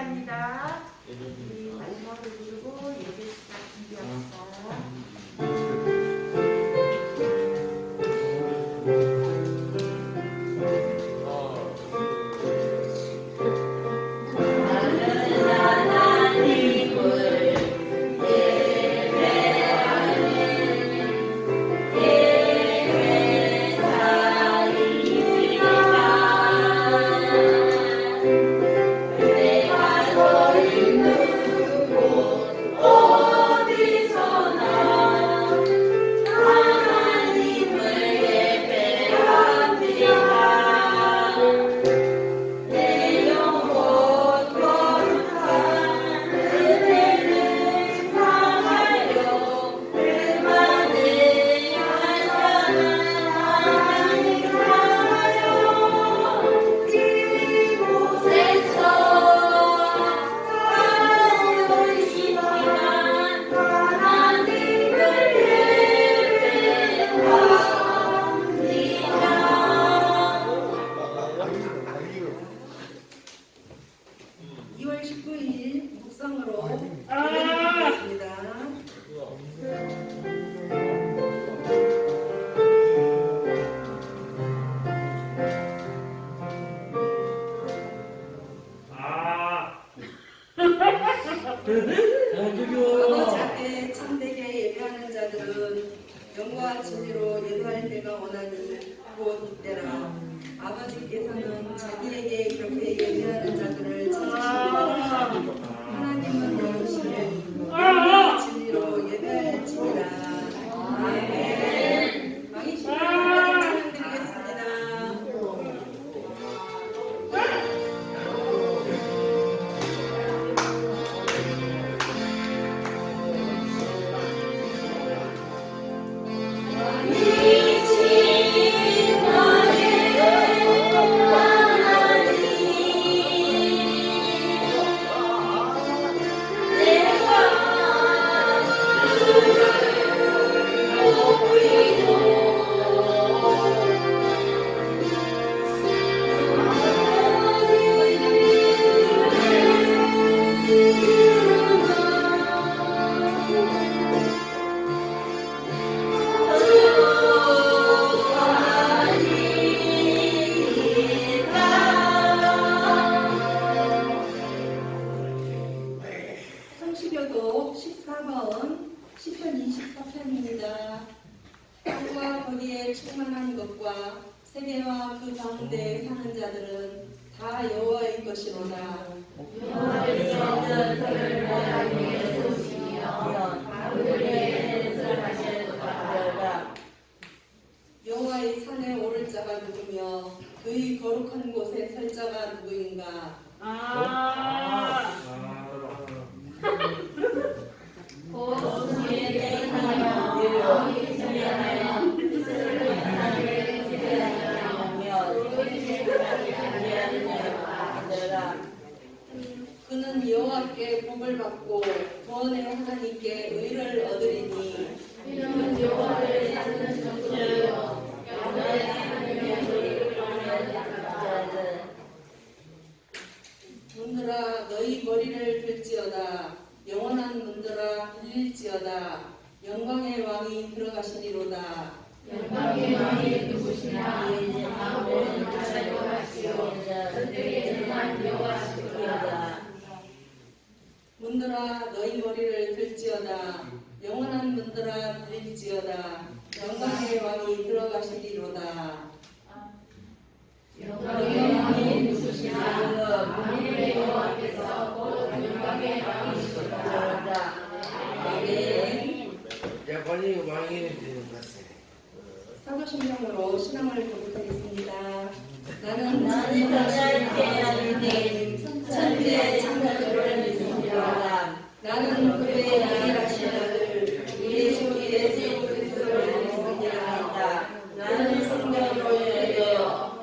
감사합니다. 우리 마지막으로 부르고 예배 시간 준비합시다. 아버지께 참되게 예배하는 자들은 영과 진리로 예배할 때가 원하니 곧 이때라. 아버지께서는 자기에게 그렇게 예배하는 자들을 찾으시리라. 하나님은 영이시니 영과 진리로 예배할지니라. 아멘. 왕이신 하나님 찬양드리겠습니다. 성시교독 14번 시편 24편입니다. 땅과 거기에 충만한 것과 세계와 그 가운데 사는 자들은 다 여호와의 것이로다. 여호와의 성전 그를 하나님의 소식이여 그들의 은사하시도다. 여호와의 산에 오를 자가 누구며 그의 거룩한 곳에 설 자가 누구인가. 고수의 대상이여 너희 주변하여 스스로 하나님을 기대하며 조이의 그릇이 아니하는 자가 아들아. 그는 여호와께 복을 받고 구원의 하나님께 의를 얻으리니 이는 여호와를 찾는 정수요 여호와의 하나님의 의를 얻는 자들. 문들아 너희 머리를 들지어다. 영원한 문들아 들릴지어다. 영광의 왕이 들어가시니로다. 영광의 왕이 누구시나 아무는 하나님 여호와시오 그들의 능한 여호와시로다. 문들아 너희 머리를 들지어다. 영원한 문들아 들릴지어다. 영광의 왕이 들어가시리로다. 영광의 왕이 누구시나 만민의 여호와께서 곧 영광의 왕이시로다. 아멘. 야, 빨리 왕이 되는 것을. 사도신경으로 신앙을 고백하겠습니다. 나는 하나님께 하나님 천지의 창조주를 믿습니다. 나는 그의 일하신 아들 예수 그리스도를 믿습니다. 나는 성령으로 열려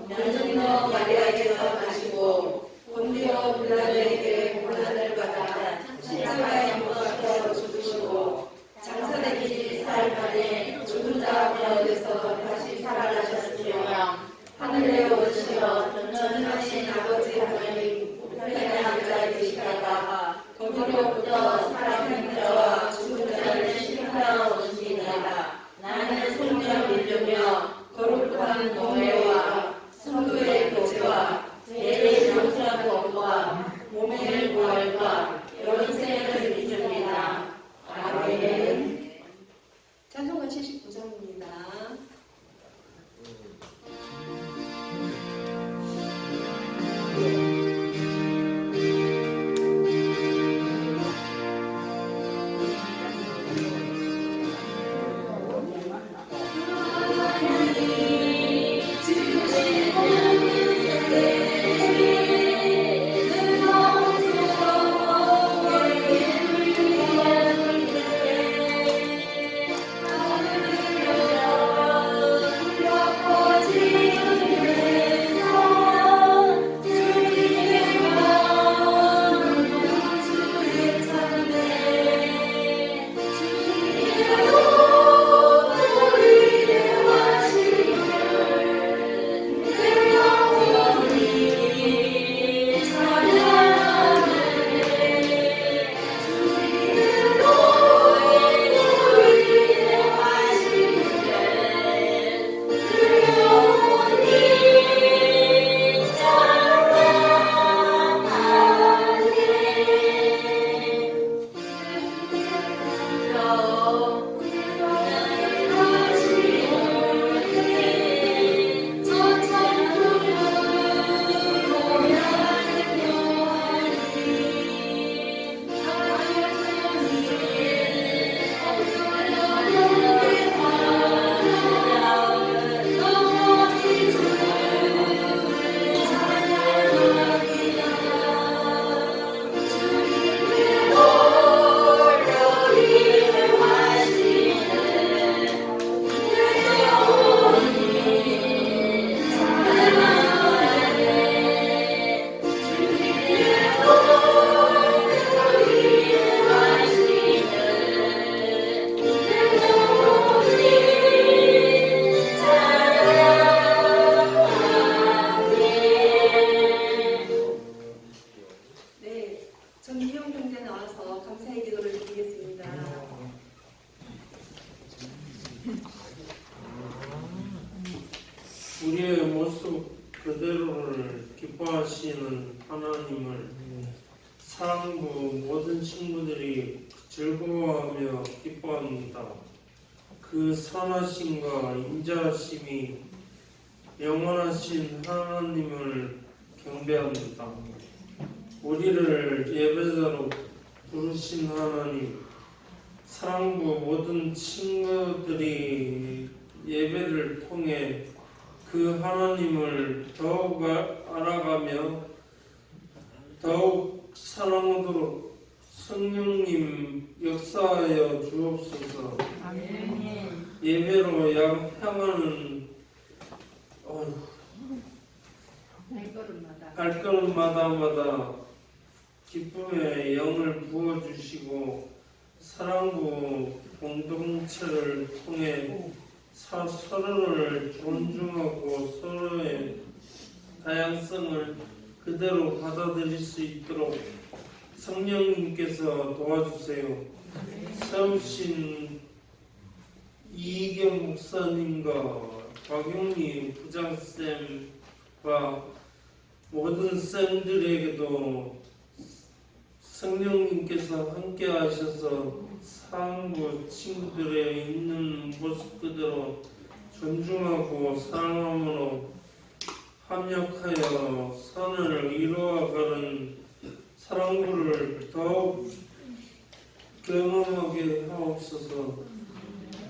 난중너 마리아에게서 나시고 본디오 빌라도에게 고난을 받아 십자가에 못 박혀 죽으시고 장사되기 4일 만에 죽은 자 가운데서 다시 살아나셨으며 하늘에 오르시어 전능하신 아버지 하나님 우편에 앉아 계시다가 오셔서 살아있는 자와 죽은 자를 심판하오시니라. 나는 성령 믿으며 거룩한 교회와 성도의 교제와 죄의 용서함과 몸의 부활과 영생을 믿습니다. 아멘. 찬송가 79장입니다. 전미영 형제 나와서 감사의 기도를 드리겠습니다. 우리의 모습 그대로를 기뻐하시는 하나님을 사랑부 모든 친구들이 즐거워하며 기뻐합니다. 그 선하심과 인자하심이 영원하신 하나님을 경배합니다. 우리를 예배자로 부르신 하나님, 사랑부 모든 친구들이 예배를 통해 그 하나님을 더욱 알아가며 더욱 사랑하도록 성령님 역사하여 주옵소서. 아멘. 예배로 향하는 발걸음마다 기쁨의 영을 부어주시고 사랑부 공동체를 통해 서로를 존중하고 서로의 다양성을 그대로 받아들일 수 있도록 성령님께서 도와주세요. 세우신 이희경 목사님과 박용희 부장쌤과 모든 쌤들에게도 성령님께서 함께 하셔서 사랑부 친구들의 있는 모습 그대로 존중하고 사랑함으로 합력하여 선을 이루어가는 사랑부를 더욱 경험하게 하옵소서.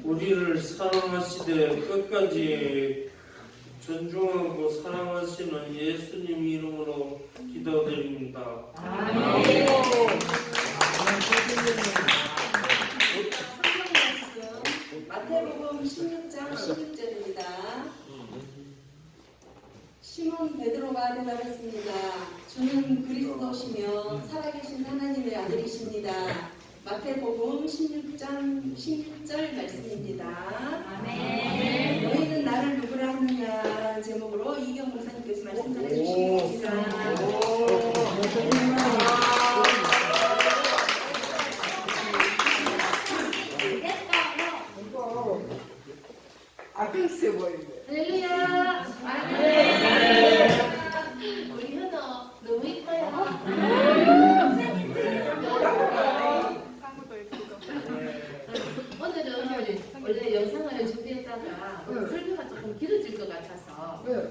우리를 사랑하시되 끝까지 존중하고 사랑하시는 예수님 이름으로 기도드립니다. 아멘. 마태복음 16장 16절입니다. 시몬 베드로가 대답했습니다. 주는 그리스도시며 살아계신 하나님의 아들이십니다. 마태복음 16장 16절 말씀입니다. 아멘. 너희는 나를 누구라 하느냐 제목으로 이경 목사님께서 말씀 전해주시겠습니다.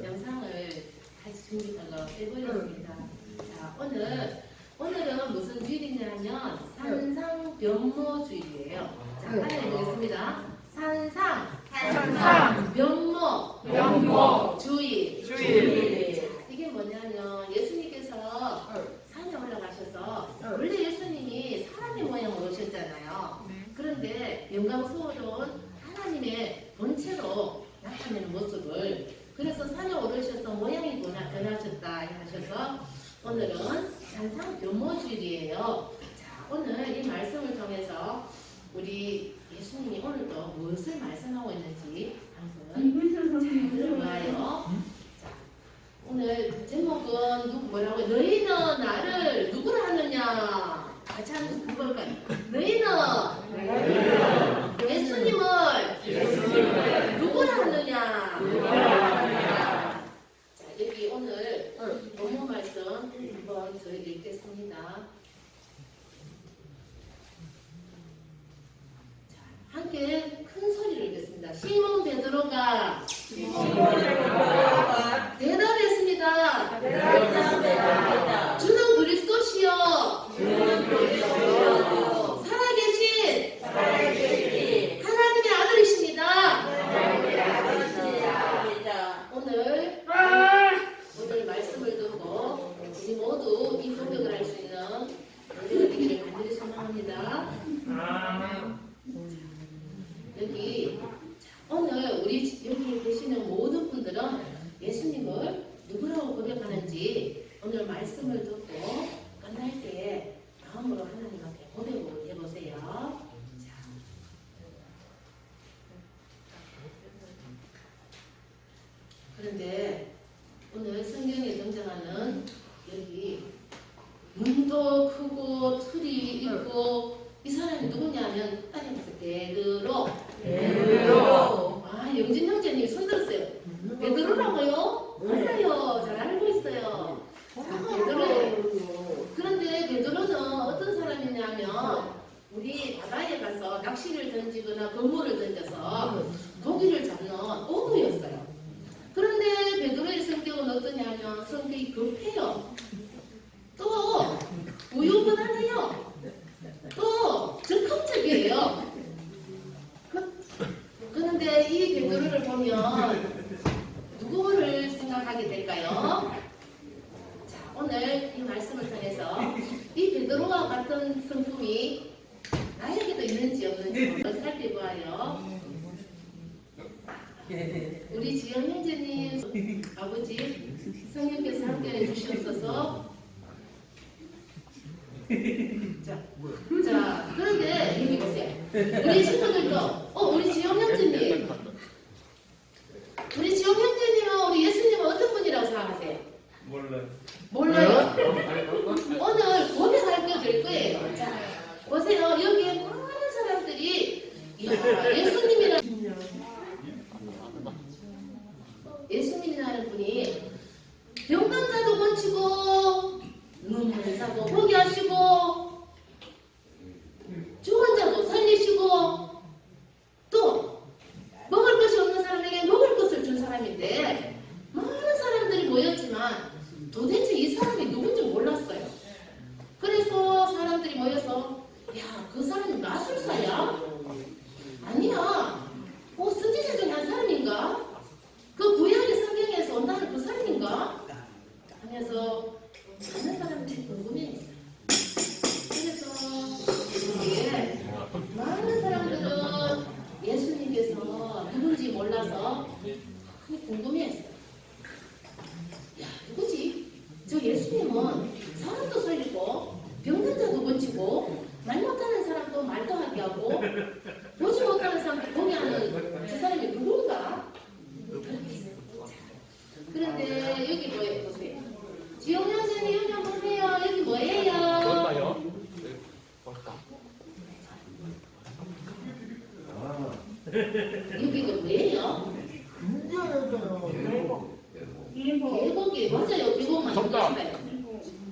영상을 다시 준비해서 해보겠습니다. 자, 오늘은 무슨 주일이냐면 산상변모주일이에요. 자, 하나 해보겠습니다. 산상변모주일. 이게 뭐냐면 예수님께서 산에 올라가셔서 원래 예수님이 사람의 모양으로 오셨잖아요. 그런데 영광스러운 하나님의 본체로 나타내는 모습을 그래서 산에 오르셔서 모양이 변하셨다 하셔서 오늘은 산상변모주일이에요. 자, 오늘 이 말씀을 통해서 우리 예수님이 오늘도 무엇을 말씀하고 있는지 한번 잘 들어봐요. 자, 오늘 제목은 뭐라고? 너희는 나를 누구라 하느냐? 같이 한번 볼까요? 너희는 예수님을 누구라 하느냐? 자, 여기 오늘 본문 말씀 한번 저희 읽겠습니다. 자, 함께 큰 소리로 읽겠습니다. 시몬 베드로가 대답했습니다. 주는 그리스도시요 살아계신 하나님의 아들이십니다. 오늘 말씀을 듣고 우리 모두 이 고백을 할 수 있는 은혜가 되기를 간절히 소망합니다. 여기 오늘 우리 여기 계시는 모든 분들은 예수님을 누구라고 고백하는지 오늘 말씀을 듣고 끝날 때 마음으로 하나님 앞에 고백을 해보세요. 자. 그런데 오늘 성경에 등장하는 여기 눈도 크고 털이 있고 이 사람이 누구냐면 따라해보세요. 베드로. 아, 영진 형제님 손 들었어요. 베드로라고요? 맞아요. 잘 알고 있어요. 자, 베드로. 그런데 베드로는 어떤 사람이냐면 우리 바다에 가서 낚시를 던지거나 그물을 던져서 고기를 잡는 어부였어요. 그런데 베드로의 성격은 어떠냐면 성격이 급해요. 또 우유부단해요. 또 적극적이에요. 그런데 이 베드로를 보면 누구를 생각하게 될까요? 자, 오늘 이 말씀을 통해서 이 베드로와 같은 성품이 나에게도 있는지 없는지 한번 살펴보아요. 우리 지영 형제님 아버지 성령께서 함께해 주시옵소서. 자, 그런데 여기 보세요. 우리 친구들도 우리 지영 형제님, 우리 지영 형제님은 우리 예수님은 어떤 분이라고 생각하세요? 몰라요. 오늘 고백할 때 될 거예요. 자, 보세요. 여기에 많은 사람들이 예수님이라는 분이 병간자도 고치고 눈먼 자도 보게 하시고 죽은 자도 살리시고 또 먹을 것이 없는 사람에게 먹을 것을 준 사람인데 많은 사람들이 모였지만 도대체 이 사람이 누군지 몰랐어요. 그래서 사람들이 모여서 야, 그 사람이 마술사야? 아니야. 선지자 중에 한 사람인가? 그 구약의 성경에서 온다는 그 사람인가? 하면서 많은 사람들이 궁금해했어요. 그래서 많은 사람들은 예수님께서 누군지 몰라서 궁금해했어요. 야, 누구지? 저 예수님은 사람도 살리고 병든 자도 고치고 말 못하는 사람도 말도 하게 하고 보지 못하는 사람도 보게 하는 저 사람이 누군가? 그런데 여기 뭐예요? 보세요. 지영 형제님 여기 한번 보세요. 여기 뭐예요? 뭘까요? 여기가 뭐예요? 계곡이 맞아요. 계곡만 정답.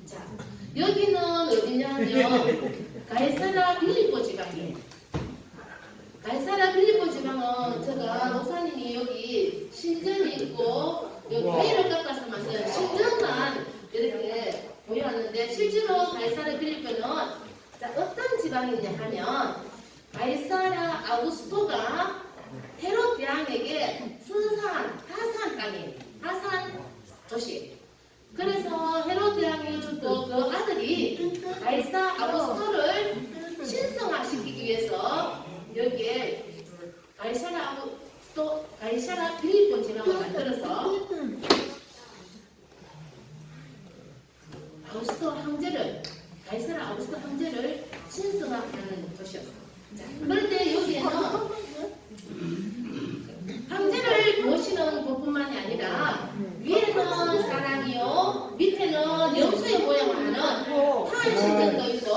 자, 여기는 어디냐면 갈사라 빌립보 지방이에요. 갈사라 빌립보 지방은 제가 목사님이 여기 신전이 있고 여기 도시. 그래서 헤롯 대왕이 죽고 그 아들이 가이사 아우구스토를 신성화시키기 위해서 여기에 가이사라 빌립보 지방을 만들어서 가이사라 아우구스토 황제를 신성화하는 도시였어요. 자, 그런데 여기에는 황제를 모시는 것뿐만이 아니라 위에는 사람이요, 밑에는 염소의 모양을 하는 타인 신전도 있고,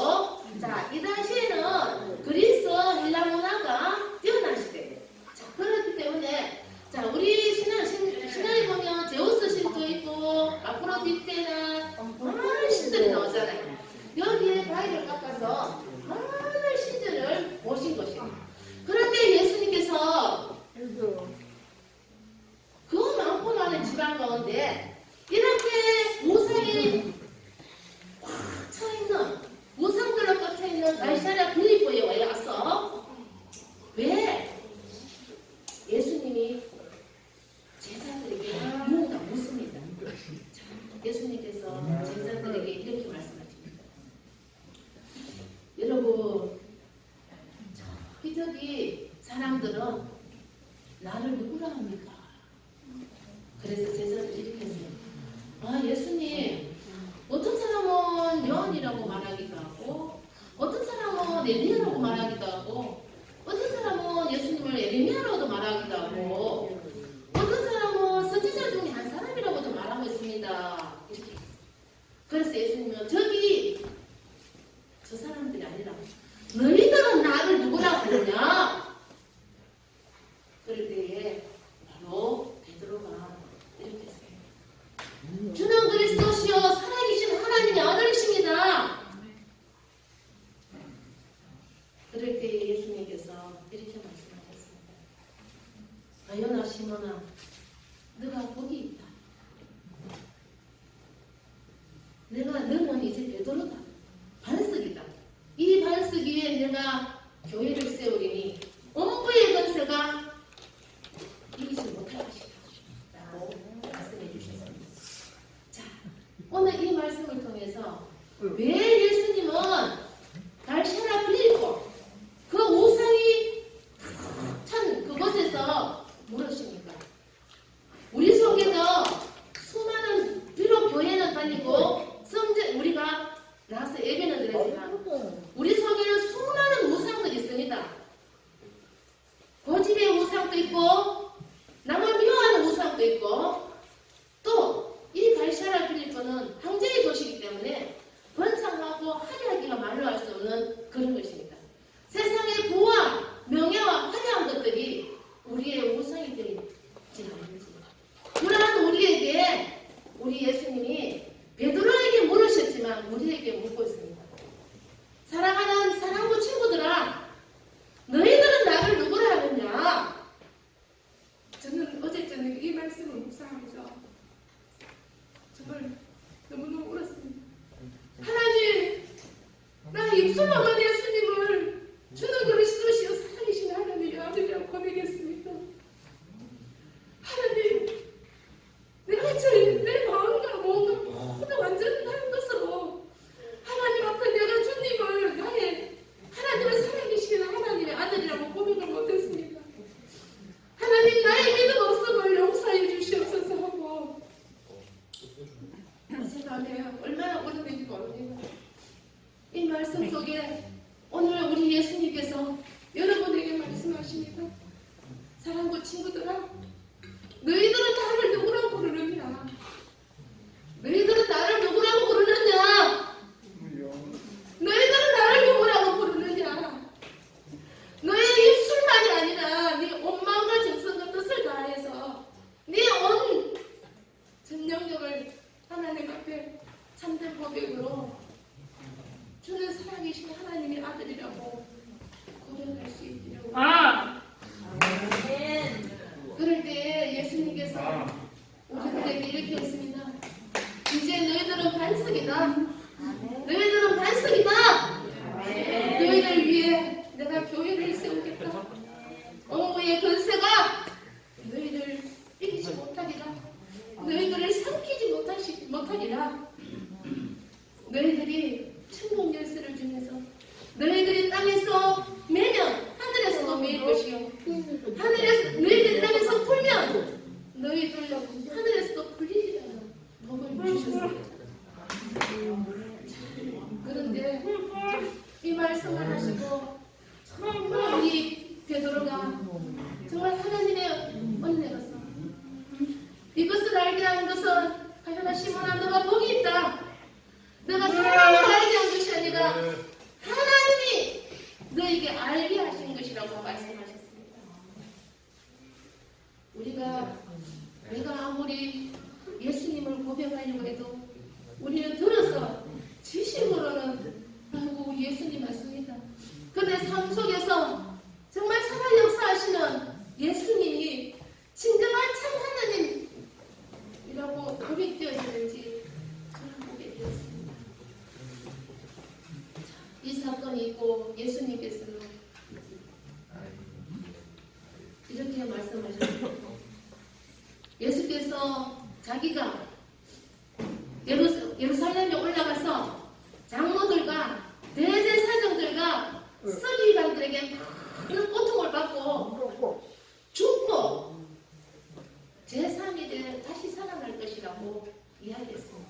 자, 이 당시에는 그리스 헬라 문화가 뛰어난 시대예요. 자, 그렇기 때문에, 자, 우리 신화에 보면 제우스 신도 있고, 아프로디테나 많은 신들이 나오잖아요. 여기에 바위를 깎아서 많은 신전을 모신 것이에요. 그런데 예수님께서 그 많고 많은 지방 가운데 이렇게 우상이 꽉 차있는, 우상들로 꽉차있는 가이사랴 빌립보에 와서 왜 예수님이 제자들에게 뭔가 묻습니다. 자, 예수님께서 제자들에게 이렇게 말씀하십니다. 여러분, 저기 사람들은 나를 누구라 합니까? 그래서 제자들이 이렇게 했어요. 아, 예수님, 어떤 사람은 요한이라고 말하기도 하고, 어떤 사람은 엘리야라고 말하기도 하고, 어떤 사람은 예수님을 에레미야라고도 말하기도 하고, 어떤 사람은 선지자 중에 한 사람이라고도 말하고 있습니다. 이렇게. 그래서 예수님은 저기 저 사람들이 아니라 너희들은 나를 누구라고 하느냐? 그럴 때에 바로 베드로가 이렇게 했어요. 주는 그리스도시요 살아계신 하나님의 아들이십니다. 그럴 때에 예수님께서 이렇게 말씀하셨습니다. 아요나 시몬아, 너가 복이 있다. 너는 이제 베드로다. 반석이다. 이 반석 위에 내가 교회를 세우리니 엄부의 권세가 이기지 못할 것이다 라고 말씀해 주셨습니다. 자, 오늘 이 말씀을 통해서 왜 예수님은 가이사랴 빌립보 그 우상이 찬 그곳에서 물으십니까? 우리 속에도 수많은, 비록 교회는 다니고 우리가 나와서 예배는 드리지만 우리 속에는 수많은 우상들이 있습니다. 고집의 우상도 있고 남을 미워하는 우상도 있고, 또 이 가이사랴 빌립보는 황제의 도시이기 때문에 번창하고 화려하기가 말로 할 수 없는 그런 것입니다. 세상의 부와 명예와 화려한 것들이 우리의 우상이 되지 않는지, 그러한 우리에게 우리 예수님이 베드로에게 물으셨지만 우리에게 묻고 있습니다. 사랑하는 사랑부 친구들아, 너희들은 나를 누구라 하느냐? 저는 어제 저녁에 이 말씀을 묵상하면서 정말 너무너무 울었습니다. 하나님, 나 입술로만 예수님을 주는 그리스도시요 살아계신 하나님의 아들이라고 고백했습니다. 하나님, 내가 내 마음과 몸과 모두 완전 다른 것으로 하나님 앞에 내가 주님을 나의 하나님의 살아계신 하나님의 아들이라고 고백을 못했습니다. 하나님, 나의 믿음 없음을 용서해 주시옵소서 하고, 제가 얼마나 오래된지 모릅니다. 이 말씀 속에 오늘 우리 예수님께서 여러분에게 말씀하십니다. 사랑하는 친구들아, 너희들은 나를 누구라고 부르느냐? 너희들은 나를 누구라고 부르느냐? 너희들은 나를 누구라고 부르느냐? 너의 입술만이 아니라 네 온 마음과 정성과 뜻을 다해서 네 온 전력을 하나님 앞에 참된 고백으로 주는 살아계신 하나님의 아들이라고 고백할 수 있기를. 그럴 때 예수님께서 우리들에게 이렇게 했습니다. 이제 너희들은 반석이다. 너희들은 반석이다. 너희를 위해 내가 교회를 세우겠다. 엄부의 권세가 너희를 이기지 못하리라. 너희들을 삼키지 못하리라. 너희들이 천국 열쇠를 주면서 너희들이 땅에서 매면 하늘에서도 매일 것이요 하늘에서 너희들이 땅에서 풀면 너희들 하늘에서도 풀리리라 복을 주셨습니다. 그런데 이 말씀을 하시고 정말 우리 베드로가 정말 하나님의 은혜로서 이것을 알게 한 것은 하여나 시몬아 너가 복이 있다. 너가 사람을 알게 한 것이 아니라 하나님이 너에게 알게 하신 것이라고 말씀하셨습니다. 내가 아무리 예수님을 고백하려고 해도 우리는 들어서 지식으로는 아이고 예수님 맞습니다. 그런데 삶 속에서 정말 살아 역사하시는 예수님이 진정한 참 하나님이라고 고백되어지는지 저는 보게 되었습니다. 이 사건이 있고 예수님께서는 이렇게 말씀하셨습니다. 예수께서 자기가 예루살렘에 올라가서 장로들과 대제사장들과 서기관들에게 많은 고통을 받고 죽고 제3일에 다시 살아날 것이라고 이야기했습니다.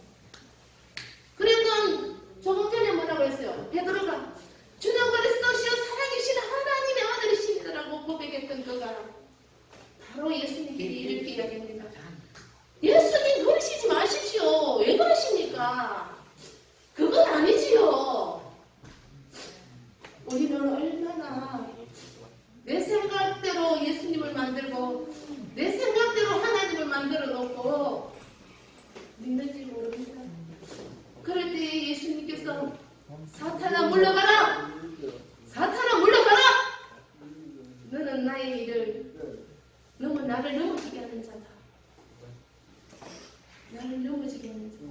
그러니까 조금 전에 뭐라고 했어요? 베드로가 주는 그리스도시여 살아계신 하나님의 아들이십니다라고 고백했던 그가 바로 예수님께서 이렇게 이야기합니다. 예수님 그러시지 마십시오. 왜 그러십니까? 그건 아니지요. 우리는 얼마나 내 생각대로 예수님을 만들고 내 생각대로 하나님을 만들어 놓고 믿는지 모릅니다. 그럴 때 예수님께서 사탄아 물러가라! 사탄아 물러가라! 너는 나의 일을 너무 나를 넘어지게 하는 자다. 나를 넘어지게 하는 자다.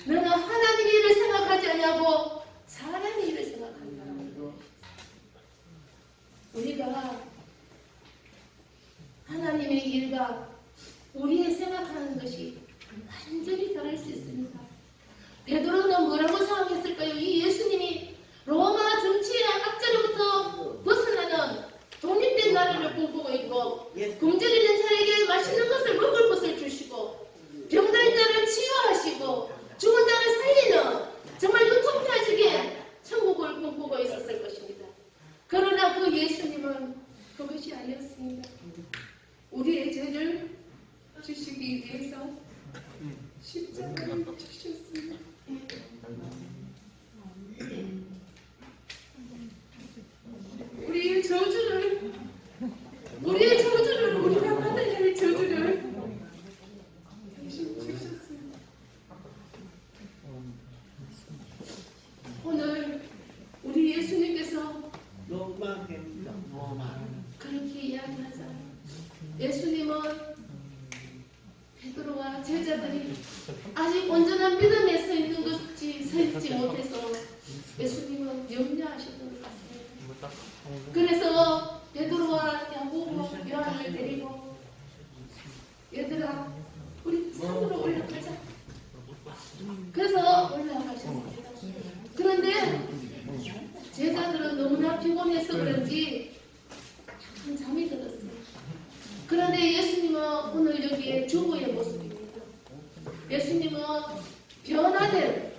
너는 하나님의 일을 생각하지 아니하고 사람의 일을 생각한다. 우리가 하나님의 일과 우리의 생각하는 것이 완전히 다를 수 있습니다. 베드로는 뭐라고 생각했을까요? 이 예수님이 로마 정치의 악자로부터 벗어나는 독립된 나라를 꿈꾸고 있고 굶주려 있는 자에게 맛있는 것을 먹을 것을 주시고 병든 자를 치유하시고 죽은 자를 살리는 정말 유토피아적인 천국을 꿈꾸고 있었을 것입니다. 그러나 그 예수님은 그것이 아니었습니다. 우리의 죄를 주시기 위해서 십자가를 주셨습니다. 우리의 저주를 우리가 받아야 할 저주를 대신 주셨습니다. 오늘 우리 예수님께서 그렇게 이야기하잖아요. 예수님은 베드로와 제자들이 아직 온전한 믿음에 서 있는 것이 서 있지 못해서 예수님은 염려하셨던 것 같습니다. 그래서 베드로와 야고보, 요한을 데리고 얘들아 우리 산으로 올라가자. 그래서 올라가셨습니다. 그런데 제자들은 너무나 피곤해서 그런지 약간 잠이 들었어요. 그런데 예수님은 오늘 여기에 주부의 모습입니다. 예수님은 변화된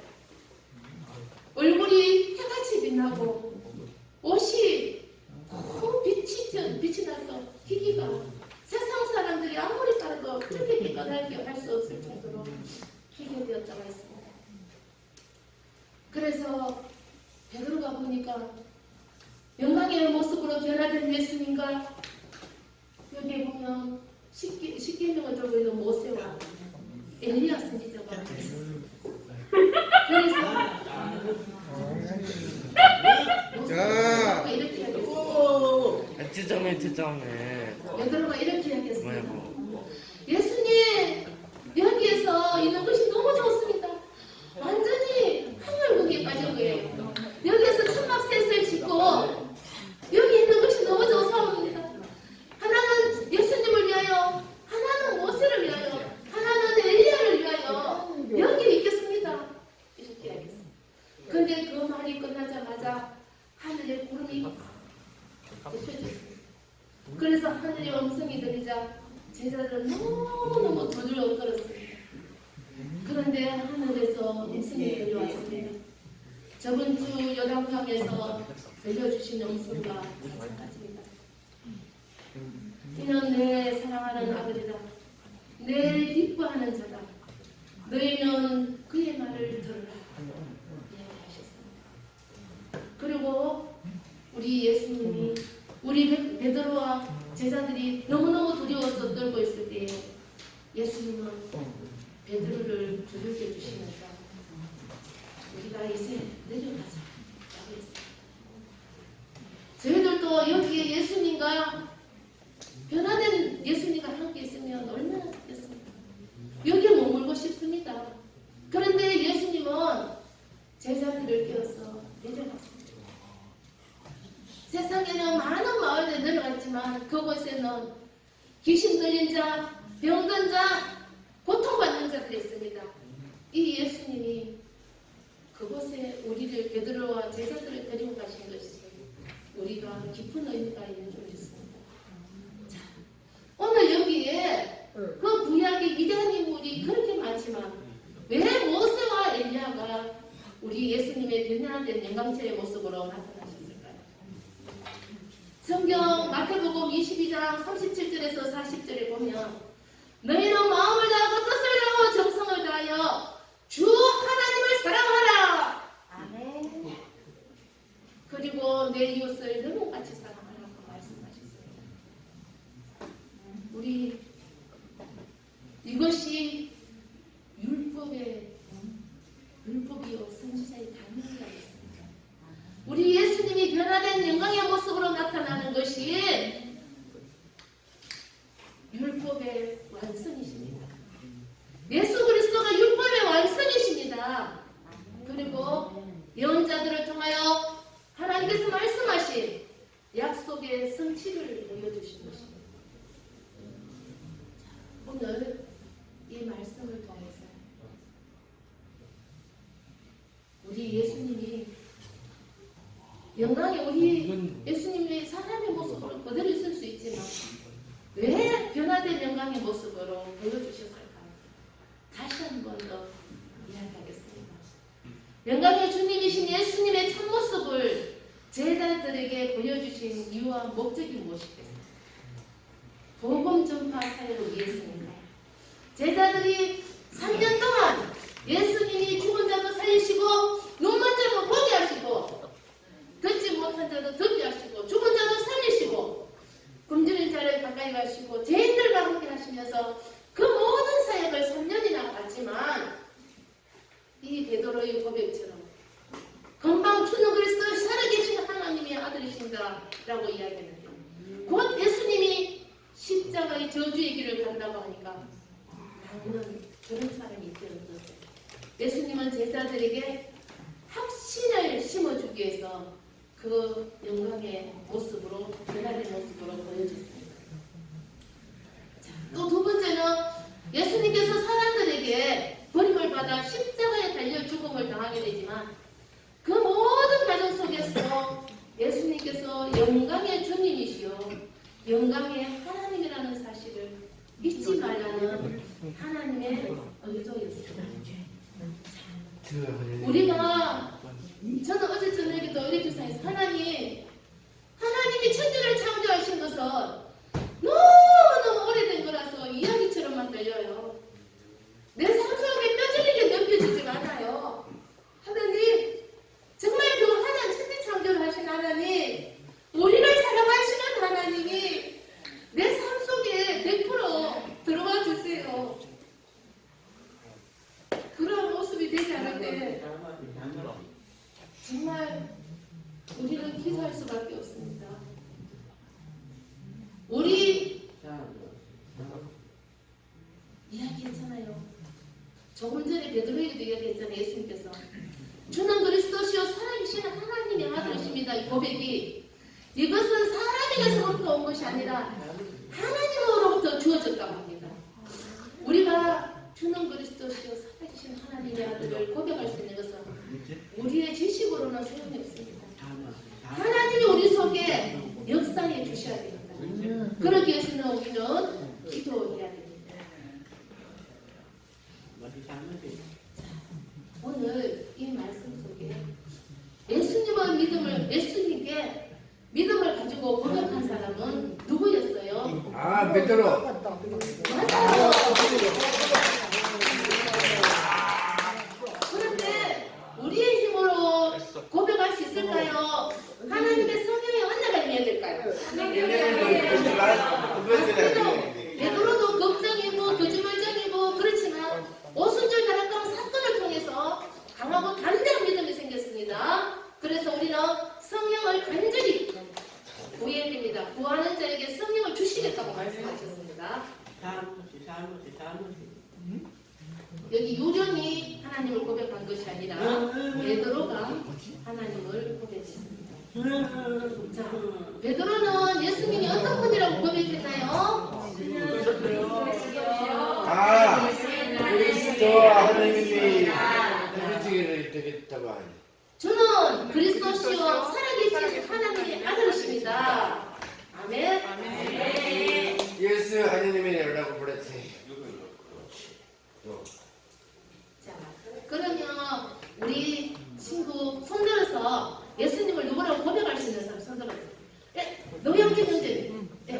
얼굴이 해같이 빛나고 옷이 빛이 나서 희기가 세상 사람들이 아무리 따라도 그렇게 깨끗하게 할 수 없을 정도로 희게 되었다고 했습니다. 그래서 베드로가 보니까 영광의 모습으로 변화된 예수님과 여기 보면 십계명을 들고 있는 모세와 엘리야 선지자가 있었어요. 그래서 베드로가 이렇게 이야기했어요. 지점에 베드로가 이렇게 이야기했어요. 예수님 여기에서 있는 것이 너무 좋습니다. 완전히 한물국에 빠진 거예요. 여기에서 천막셋을 짓고 여기 있는 것이 너무 좋사옵니다. 하나는 예수님을 위하여, 하나는 모세를 위하여, 하나는 엘리야를 위하여 그런데 하늘에서 음성이 들려왔습니다. 저번 주 요단강에서 들려주신 음성과 마찬가지입니다. 이는 내 사랑하는 아들이다. 내 기뻐하는 자다. 너희는 그의 말을 들으라. 이야기하셨습니다. 그리고 우리 예수님이 우리 베드로와 제자들이 너무너무 두려워서 떨고 있을 때에 예수님은 베드로를 두들겨 주시면서 우리가 이제 내려가자 라고 했습니다. 저희들도 여기에 예수님과 변화된 예수님과 함께 있으면 얼마나 좋겠습니까? 여기에 머물고 싶습니다. 그런데 예수님은 제자들을 깨워서 내려갔습니다. 세상에는 많은 마을에 내려갔지만 그곳에는 귀신 들린 자, 병든 자, 고통받는 자들이 있습니다. 이 예수님이 그곳에 우리를 베드로와 제자들을 데리고 가신 것이 우리가 깊은 의미가 있는 줄 믿습니다. 자, 오늘 여기에 그 구약의 위대한 인물이 그렇게 많지만 왜 모세와 엘리야가 우리 예수님의 변화된 영광체의 모습으로 나타나셨을까요? 성경 마태복음 22장 37절에서 40절에 보면 너희는 마음을 다하고 뜻을 다하고 정성을 다하여 주 하나님을 사랑하라. 아멘. 그리고 내 이웃을 너무같이 사랑하라고 말씀하셨습니다. 우리 이것이 율법이요 선지자의 단면이라고 했습니다. 우리 예수님이 변화된 영광의 모습으로 나타나는 것이 율법의 완성이십니다. 예수 그리스도가 율법의 완성이십니다. 그리고 예언자들을 통하여 하나님께서 말씀하신 약속의 성취를 보여주신 것입니다. 오늘 이 말씀을 통해서 우리 예수님이 영광의 우리 예수님의 사람의 모습으로 그대로 있을 수 있지만 왜 변화된 영광의 모습으로 보여주셨을까요? 다시 한 번 더 이야기하겠습니다. 영광의 주님이신 예수님의 참모습을 제자들에게 보여주신 이유와 목적이 무엇이겠습니까? 복음 전파 사역을 위해서입니다. 제자들이 3년 동안 예수님이 죽은 자도 살리시고 눈먼 자도 보게 하시고 듣지 못한 자도 듣게 하시고 죽은 자도 살리시고 굶주린 자를 가까이 가시고 죄인들과 함께 하시면서 그 모든 사역을 3년이나 했지만 이 베드로의 고백처럼 금방 주는 그리스도 살아계신 하나님의 아들이신다 라고 이야기했는데 곧 예수님이 십자가의 저주의 길을 간다고 하니까 나는 그런 사람이 되었어요. 예수님은 제자들에게 확신을 심어주기 위해서 그 영광의 모습으로 변화된 모습으로 보여줬습니다. 또 두 번째는 예수님께서 사람들에게 버림을 받아 십자가에 달려 죽음을 당하게 되지만 그 모든 과정 속에서 예수님께서 영광의 주님이시요 영광의 하나님이라는 사실을 잊지 말라는 하나님의 의도였습니다. 우리가 저는 어제 저녁에도 우리 교사에서 하나님이 천지를 창조하신 것은 너무너무 오래된 거라서 이야기처럼만 들려요. 내 삶 속에 뼈저리게 느껴지지 않아요. 하나님 정말 그 하나님 천지 창조를 하신 하나님 우리를 사랑하시는 하나님이 내 삶 속에 100% 들어와 주세요. 그런 모습이 되지 않을 때 정말 우리는 기도할 수밖에 없습니다. 우리 이야기했잖아요. 조금 전에 베드로에게도 이야기했잖아요. 예수님께서 주는 그리스도시요 살아계시는 하나님의 아들이십니다. 이 고백이 이것은 사람에게서부터 온 것이 아니라 하나님으로부터 주어졌다고 합니다. 우리가 주는 그리스도시요 살아계신 하나님의 아들을 고백할 수 있는 것은 우리의 지식으로는 소용이 없습니다. 하나님이 우리 속에 역사해 주셔야 됩니다. 그러기 위해서는 우리는 기도해야 됩니다. 오늘 이 말씀 속에 예수님께 믿음을 가지고 고백한 사람은 누구였어요? 아, 베드로. 맞아요. 그런데 우리의 힘으로 고백할 수 있을까요? 하나님의 성령의 은혜가 임해야 될까요? 베드로도 걱정이고 거짓말쟁이고 그렇지만 오순절 다락방 사건을 통해서 강하고 단단한 믿음이 생겼습니다. 그래서 우리는 성령을 간절히 구해야 됩니다. 구하는 자에게 성령을 주시겠다고 말씀하셨습니다. 여기 요령이 하나님을 고백한 것이 아니라 베드로가 하나님을 고백했습니다. 자, 베드로는 예수님이 어떤 분이라고 고백했나요? 아, 그리스도 하나님이 우리에게 되겠다고 하니. 저는 그리스도시요 살아계신 하나님의 아들이십니다. 아멘. 예수 하나님이 내라고 그랬지. 자, 그러면 우리 친구 손들어서 예수님을 누구라고 고백할 수 있는 사람 손들어서. 네, 노영진 형제님. 네.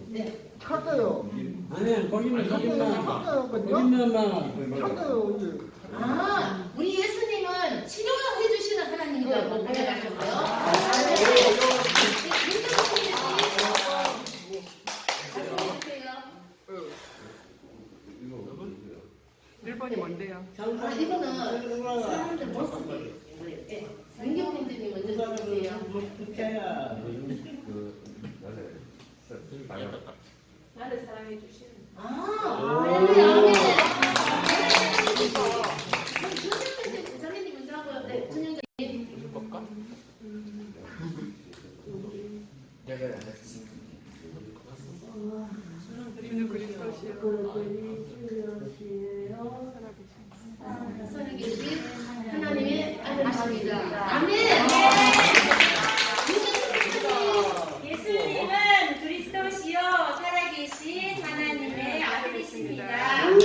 네. 찾아요. 아니, 거기만 아, 우리 예수님은 치료해 주시는 하나님이라고 고백하셨어요. 일본이 뭔데요? 아, 이거는 사람들 모습이. 네, 민경님들이 먼저 주세요. 나를 사랑해 주시는. 아, 네, 아멘. 전현님 먼저 하고요. 네, 전현님. 내가 했지. 주는 그리스도시요. 살아계신 하나님의 아들이십니다. 아멘. 예수님은 그리스도시요 살아계신 하나님의 아들이십니다. 아멘.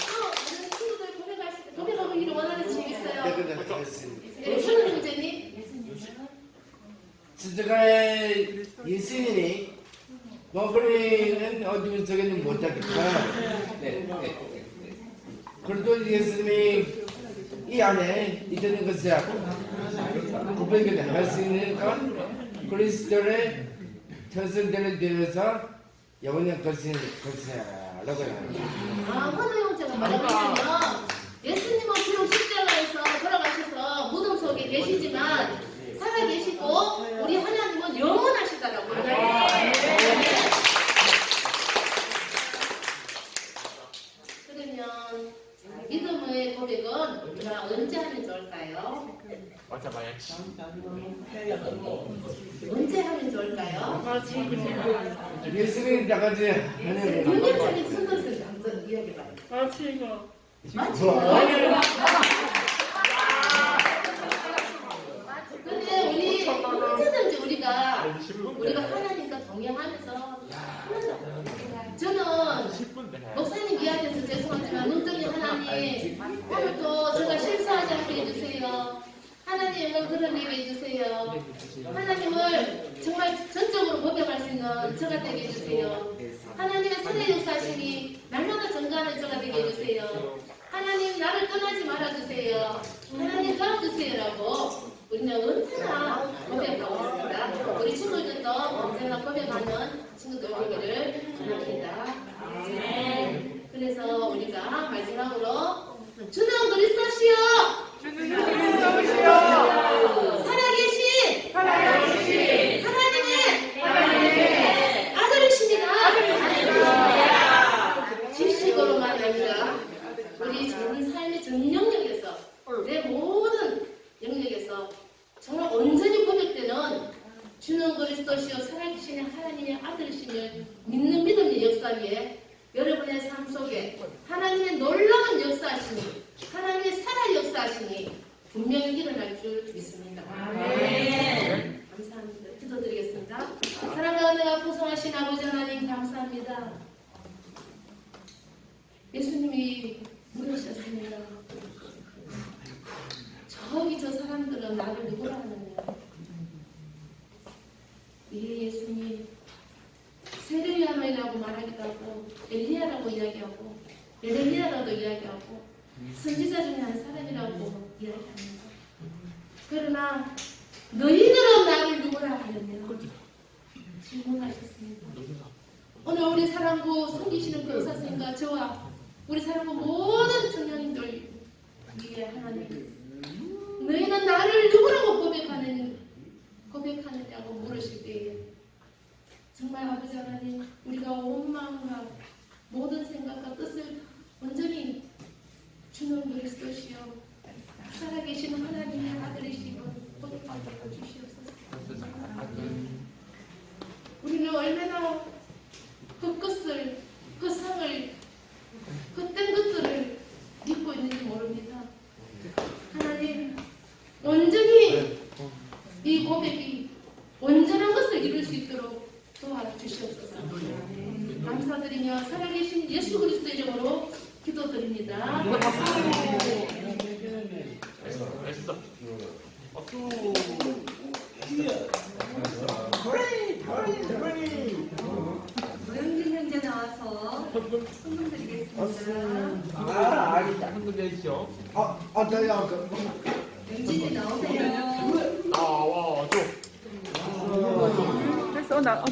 다른 친구들 고백하기를 원하는 친구 있어요? 내가 했지. 네, 손흥민 문제님. 진짜가의 예수님이 너구리는 어디 저기는 못하겠지만, 그래도 예수님이 이 안에 있는 것이야. 고백을 할 수 있는 건 그리스도의 천선대로 되어서 영원한 것이라고 해요. 아, 헌우 형제가 말하자면 예수님은 비록 십자가에서 돌아가셔서 무덤 속에 계시지만 살아계시고 우리 하나님은 영원하시다라고 해요. 그러면 믿음의 고백은 우리가 언제 하면 좋을까요? 언제 하면 좋을까요? 예수님이 나가지 하는 거. 유명적인 순서를 한번 이야기해봐요. 마치 근데 우리 언제든지 우리가 하나님과 동행하면서 저는 목사님 이야기해서 죄송하지만 눈덩이 하나님 오늘도 제가 실수하지 않게 해주세요. 하나님 영광 드러내게 해주세요. 하나님을 정말 전적으로 고백할 수 있는 저가 되게 해주세요. 하나님의 선의 역사심이 날마다 증가하는 저가 되게 해주세요. 하나님 나를 떠나지 말아주세요. 하나님 도와주세요라고 우리는 언제나 고백하고 있습니다. 우리 친구들도 언제나 고백하는 친구들 되기를 바랍니다. 그래서 우리가 마지막으로 주는 그리스도시요 살아계신 하나님의 아들이십니다. 지식으로만 아니라 우리 전 삶의 전 영역에서 내 모든 영역에서 정말 온전히 고백되는 주는 그리스도시요 살아계신 하나님의 아들이심을 믿는 믿음의 역사 위에 여러분의 삶 속에 하나님의 놀라운 역사하시니 하나님의 살아 역사하시니 분명히 일어날 줄 믿습니다. 아멘. 감사합니다. 기도드리겠습니다. 사랑과 은혜가 풍성하신 아버지 하나님 감사합니다. 예수님이 물으셨습니다. 저기 저 사람들은 나를 누구라 하느냐? 예, 예수님. 세례요한이라고 말하기도 하고 엘리야라고 이야기하고 에레미야라고 이야기하고 선지자 중에 한 사람이라고 이야기합니다. 그러나 너희들은 나를 누구라 하느냐? 질문하셨습니다. 오늘 우리 사랑부 섬기시는 그 의사선생님과 저와 우리 사랑부 모든 청년들 위에 하나님, 너희는 나를 누구라고 고백하느냐고 물으실 때에 정말 아버지 하나님, 우리가 온 마음과 모든 생각과 뜻을 온전히 주는 그리스도시여 살아계시는 하나님의 아들이시고 고백하게 해주시옵소서. 우리는 얼마나 헛것을, 헛상을, 헛된 것들을 믿고 있는지 모릅니다. 하나님, 온전히 이 고백이 온전한 것을 이룰 수 있도록 도와주시옵소서. 감사드리며 살아계신 예수 그리스도 이름으로 기도드립니다. 노영진 형제 나와서 선물 드리겠습니다. 알겠다. 저야 영진이 나오세요. 됐어, 나가.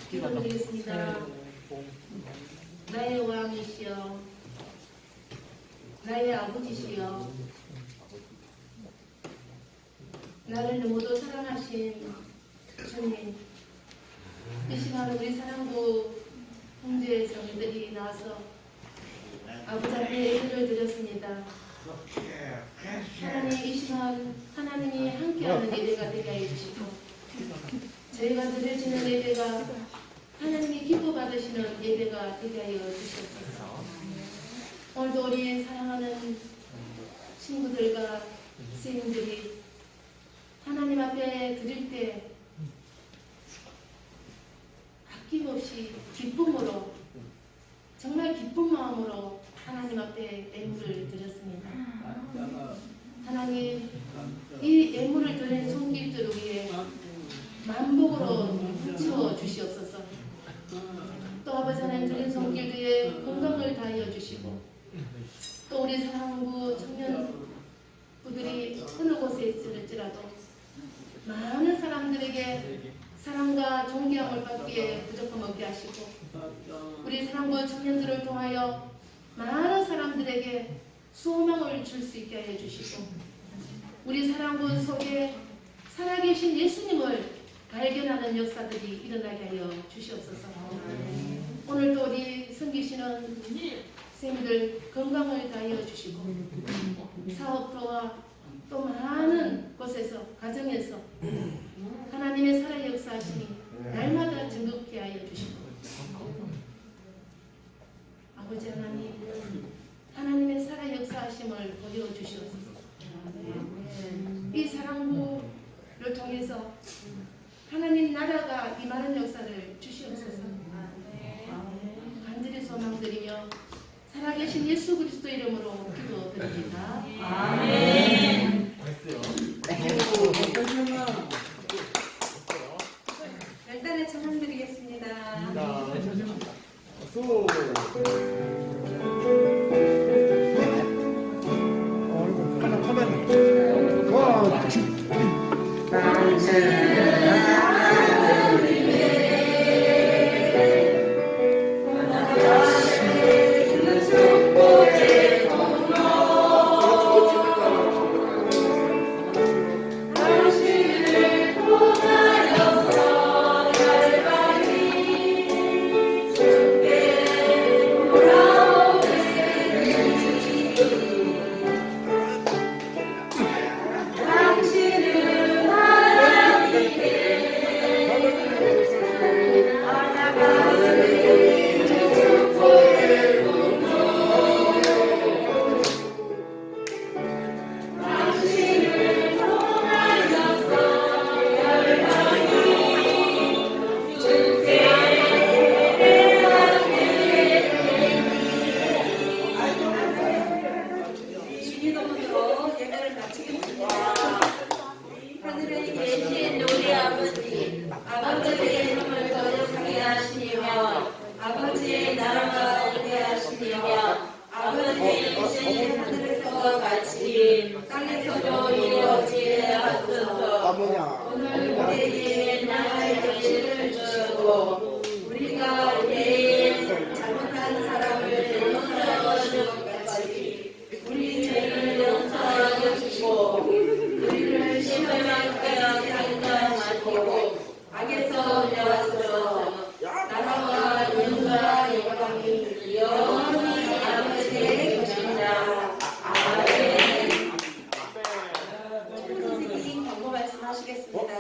기도드리겠습니다. 나의 왕이시여, 나의 아버지시여, 나를 너무도 사랑하신 주님, 이 시간 우리 사랑부 형제 자매들이 나와서 아버지 앞에 예배를 드렸습니다. 하나님, 이 시간 하나님이 함께하는 예배가 되게 해주시고 저희가 드려지는 예배가 하나님이 기뻐 받으시는 예배가 되게 하여 주시옵소서. 오늘도 우리 사랑하는 친구들과 선생님들이 하나님 앞에 드릴 때 아낌없이 기쁨으로, 정말 기쁜 마음으로 하나님 앞에 예물을 드렸습니다. 하나님, 이 예물을 드린 손길들을 위해 만복으로 채워 주시옵소서. 또 아버지 하나님 드린 손길 위에 건강을 다하여 주시고, 또 우리 사랑부 청년부들이 어느 곳에 있을지라도 많은 사람들에게 사랑과 존경을 받기에 부족함 없게 하시고, 우리 사랑부 청년들을 통하여 많은 사람들에게 소망을 줄 수 있게 하여 주시고, 우리 사랑부 속에 살아계신 예수님을 발견하는 역사들이 일어나게 하여 주시옵소서. 오늘도 우리 섬기시는 선생님들 건강을 다하여 주시고, 사업터와 또 많은 곳에서, 가정에서 하나님의 살아 역사하심이 날마다 증거케 하여 주시고, 아버지 하나님, 하나님의 살아 역사하심을 보여 주시옵소서. 이 사랑부를 통해서 하나님 나라가 임하는 역사를 주시옵소서. 축원드리며 살아계신 예수 그리스도 이름으로 기도드립니다. 아멘. 별단의 청함 드리겠습니다. 주기도문으로 예배를 마치겠습니다. 하늘에 계신 우리 아버지, 아버지의 이름을 거룩하게 하시며 아버지의 나라가 오게 하시며 아버지의 뜻이 하늘에서와 같이 땅에서도 이루어지게 하소서. 오늘 우리에게 나의 죄를 주시고 우리가 우리의 잘못한 사람을 용서하는 것 같이 우리 죄를 용서하여 주시고 우리를 시험에 하지 마시고 악에서 구하소서. 나라와 영광과 영광이 영원히 아버지의 것입니다. 아멘. 선생님 광고 말씀하시겠습니다.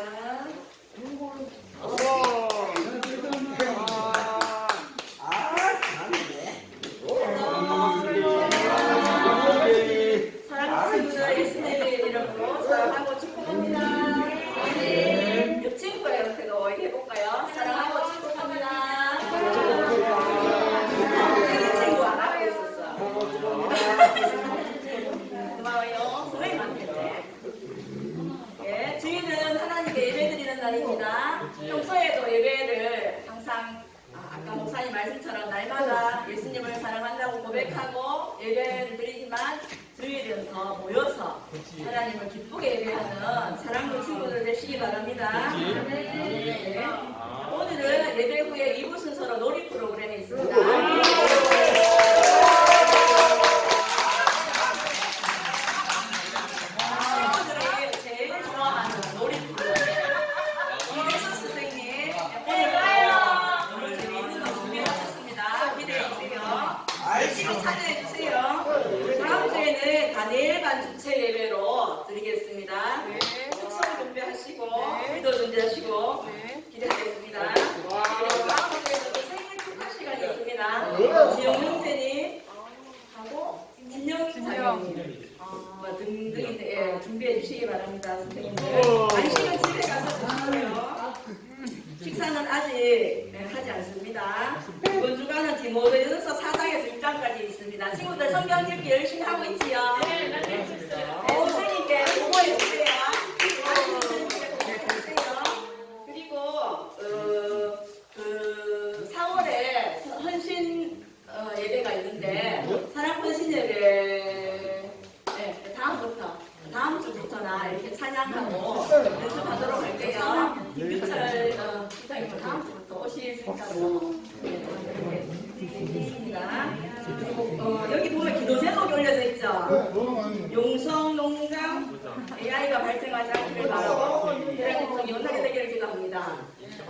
사랑하는 분들 예수님의 이름으로 사랑하고 축복합니다. 네. 옆 친구가 옆에도 해볼까요? 사랑하고 축복합니다. 이 친구 안 하고 있었어. 고마워요. 선생님한테. 예, 주일은 하나님께 예배드리는 날입니다. 평소에도 예배를 항상 아까 목사님 말씀처럼 날마다 예수님을 사랑한다고 고백하고 예배를 드리지만 주일은 더 모여서 하나님을 기쁘게 예배하는 사랑하는 친구들 되시기 바랍니다. 네. 오늘은 예배 후에 2부 순서로 놀이 프로그램이 있습니다. 친구들이 제일 좋아하는 놀이 프로그램. 이대수 선생님 오늘 재미있는 거 준비하셨습니다. 기대해주세요. 열심히 참여해주세요. 다음 주에는 다니엘반 주체 예배로 드리겠습니다. 숙소 준비하시고 기도 준비하시고 기대하겠습니다. 그리고 다음 주에는 생일 축하 시간이 있습니다. 지영 형제님 하고 진영 사장님 등등인데 준비해 주시기 바랍니다. 선생님들 간식은 집에 가서 드시고요. 식사는 아직 하지 않습니다. 이번 주간은 디모데전서 4장에서 6장까지 있습니다. 친구들 성경 읽기 열심히 하고 있지요? 네, 선생님께 보고해 주세요. 선생님께 보고해 주세요. 그리고 4월에 헌신 예배가 있는데 사랑 헌신 예배 다음 주부터나 이렇게 찬양하고 연습하도록 할게요. 김규철 부장님은 다음 주부터 오실 수 있다고 드립니다. 그리고 여기 보면 기도 제목이 올려져 있죠. 용성농장 AI가 발생하지 않기를 바라고 대한민국이 연락이 되기를 기도합니다.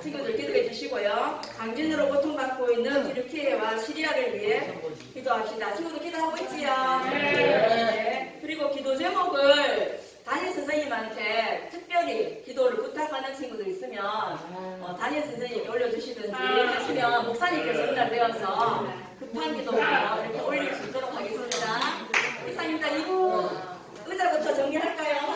친구들 기도해 주시고요. 강진으로 고통받고 있는 튀르키예와 시리아를 위해 기도합시다. 친구들 기도하고 있지요? 네. 그리고 기도 제목을 담임 선생님한테 특별히 기도를 부탁하는 친구들 있으면 담임 선생님께 올려주시든지 하시면 목사님께서 전달되어서 급한 기도 이렇게 올릴 수 있도록 하겠습니다. 이사님들 2부 의자부터 정리할까요?